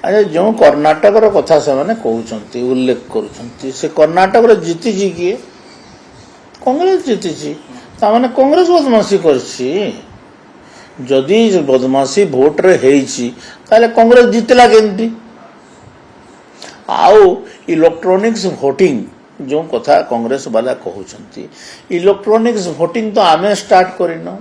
अच्छा जो कर्णाटक कथा से कहते उल्लेख कर कर्णाटक जीति किए कांग्रेस जीति ताने कांग्रेस बदमाशी करछि जदि बदमाशी भोट रे हेइछि ताले कांग्रेस जितला केमती आउ इलेक्ट्रॉनिक्स वोटिंग जो कथा कांग्रेस वाला कहउछंती इलेक्ट्रॉनिक्स वोटिंग तो आमे स्टार्ट करिनो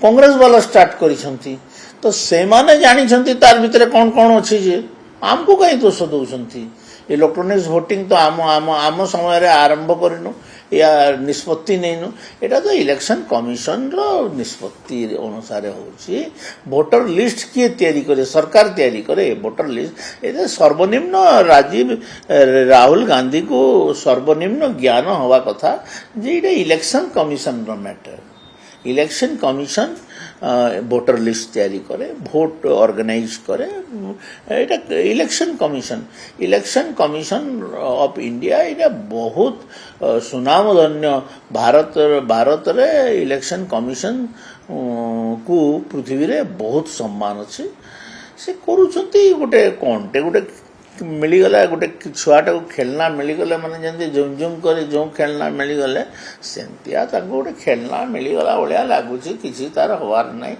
कांग्रेस वाला स्टार्ट करिसंती तो से माने जानिसंती तार भितरे कोन कोन अछि जे आमको कहीं दोष दउछंती इलेक्ट्रॉनिक्स वोटिंग तो आम आम आम समय रे आरंभ करिनो या निष्पत्ति नैनु एटा तो इलेक्शन कमिशन रो निष्पत्ति अनुसार होची वोटर लिस्ट किए तैयारी करे सरकार तैयारी करे वोटर लिस्ट ए सर्वनिम्न राजीव राहुल गांधी को सर्वनिम्न ज्ञान हवा कथा जे इलेक्शन कमिशन रो matter election commission voter list तैयारी करे भोट ऑर्गेनाइज करे एटा इलेक्शन कमिशन ऑफ इंडिया एटा बहुत सुनामधन्य भारत रे इलेक्शन कमिशन को पृथ्वी रे बहुत सम्मान अछि से करूछंती गोटे कोनटे गोटे मिलीगला गोटे छुआटा को खेलना मिलीगले माने जंती जुम जुम करे जो खेलना मिलीगले सेंतिया ताको गोटे खेलना मिलीगला भलिया लागुची किछि तार होवार नाही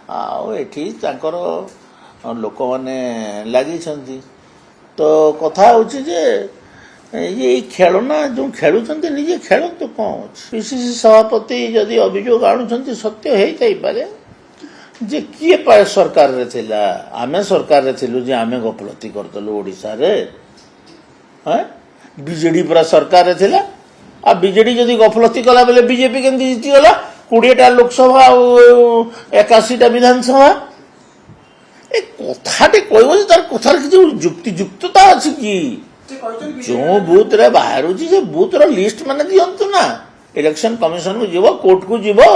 आ एठी ताकर लोक माने लागि छंती तो कथा होची जे ये खेलना जो खेलुछंती निजे खेल तो कोन पीसीसी सभापति यदि अभियोग आणुछंती सत्य हेई ताई पारे जे किए पाए सरकार रे थिला आमे सरकार रे थिलु जे आमे गफलती करतलु ओडिसा रे हैं बीजेडी पूरा सरकार रे थिला आ बीजेडी जदी गफलती कला बेले बीजेपी केंदी जीती गला 20 टा लोकसभा 81 टा विधानसभा ए कथाटे कहबो जे तार कथार कि जुक्ति जुक्तता अछि कि जो बूथ रे बाहर छी जे बूथ रो लिस्ट माने दियंतु ना इलेक्शन कमिशन को जीवो कोर्ट को जीवो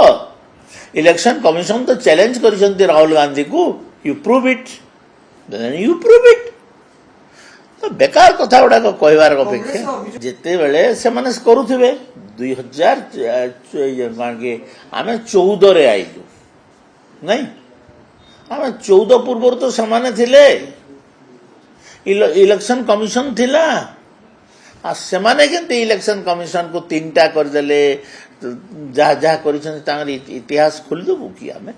इलेक्शन कमिशन तो चैलेंज करिसंती राहुल गांधी को यू प्रूव इट तो बेकार कथा गुडा कहबार अपेक्षा जिते बेले से माने करूथिबे 2000 के आमे 14 रे आइलु नहीं आमे 14 पूर्व तो समाने थिले इलेक्शन कमिशन थिला आ सेमाने केंते इलेक्शन कमिशन को 3टा कर देले जहा जहा करिसन तांगर इतिहास खोल दबु कि आमे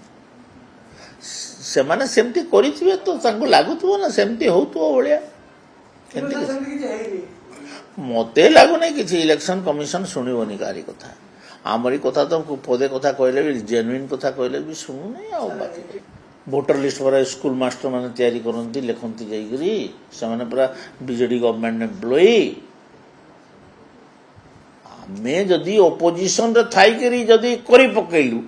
से माने सेमती करिथिबे तो तांको लागुथबो ना सेमती होतबो बळिया मते लागु नै किछि इलेक्शन कमिशन सुनिबोनी कारी कथा आमरी कथा तो पदे कथा कहले भी जेन्युइन कथा कहले भी सुनु नै आ बाकी वोटर लिस्ट पर स्कूल मास्टर माने तयारी करंती लेखंती जाईगरी से माने पूरा बीजेडी गवर्नमेंट ने ब्लोई मैं जदि ओपोजिशन रे थाई करी जदि करी पकेलु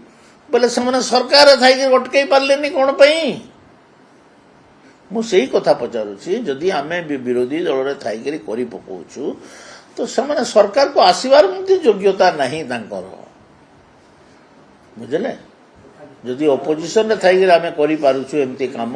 बोले से सरकार रे थाई के अटकई पारलेनी कोन पई मु सेही कथा पचारुछि जदि आमे विरोधी दल रे थाई करी पकोछु तो से सरकार को आसीबार मध्ये योग्यता नहीं तांकर बुझले जदि ओपोजिशन रे थाई आमे करी पारुछु एमती काम